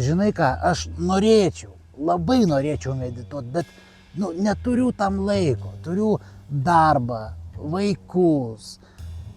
žinai ką, aš norėčiau, labai norėčiau medituoti, bet neturiu tam laiko, turiu darbą, vaikus,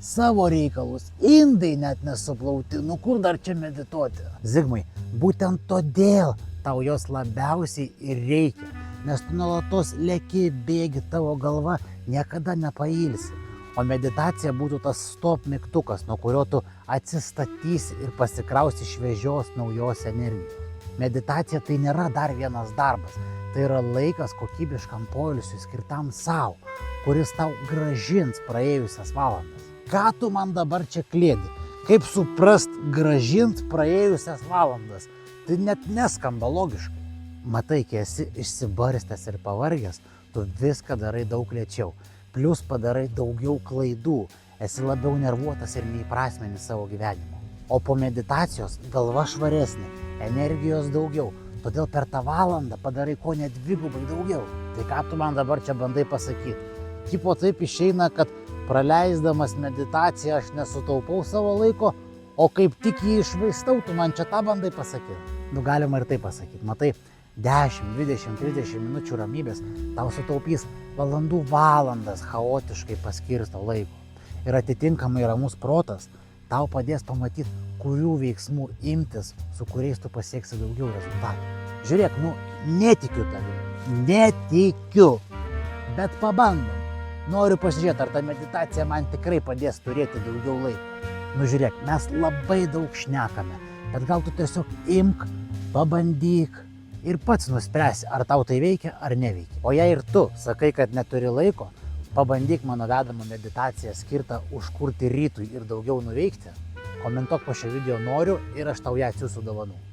savo reikalus, indai net nesuplauti, kur dar čia medituoti? Zigmai, būtent todėl tau jos labiausiai ir reikia, nes tu nuolatos leki, bėgi, tavo galva niekada nepailsi. O meditacija būtų tas stop mygtukas, nuo kurio tu atsistatysi ir pasikrausi šviežios naujos energijos. Meditacija tai nėra dar vienas darbas, tai yra laikas kokybiškam poilsiui skirtam savo, kuris tau gražins praėjusias valandas. Ką tu man dabar čia klėdi? Kaip suprast gražint praėjusias valandas? Tai net neskamba logiškai. Matai, kai esi išsibarstęs ir pavargęs, tu viską darai daug lėčiau. Plius padarai daugiau klaidų, esi labiau nervuotas ir neįprasmeni savo gyvenimo. O po meditacijos galva švaresnė, energijos daugiau, todėl per tą valandą padarai ko net dvigubai daugiau. Tai ką tu man dabar čia bandai pasakyti? Tipo taip išeina, kad praleisdamas meditaciją aš nesutaupau savo laiko, o kaip tik jį išvaistau, tu man čia tą bandai pasakyti. Galima ir taip pasakyti. Matai, 10, 20, 30 minučių ramybės tau sutaupys valandas chaotiškai paskirsto laiko. Ir atitinkamai ramus protas tau padės pamatyti, kurių veiksmų imtis, su kuriais tu pasieksi daugiau rezultatų. Žiūrėk, netikiu tavimi, netikiu, bet pabandom. Noriu pasižiūrėti, ar ta meditacija man tikrai padės turėti daugiau laiko. Žiūrėk, mes labai daug šnekame, bet gal tu tiesiog imk, pabandyk ir pats nuspręsi, ar tau tai veikia ar neveikia. O jei ir tu sakai, kad neturi laiko, pabandyk mano vedamą meditaciją skirtą užkurti rytui ir daugiau nuveikti, komentuok po šio video noriu ir aš tau ją atsiųsiu dovanų.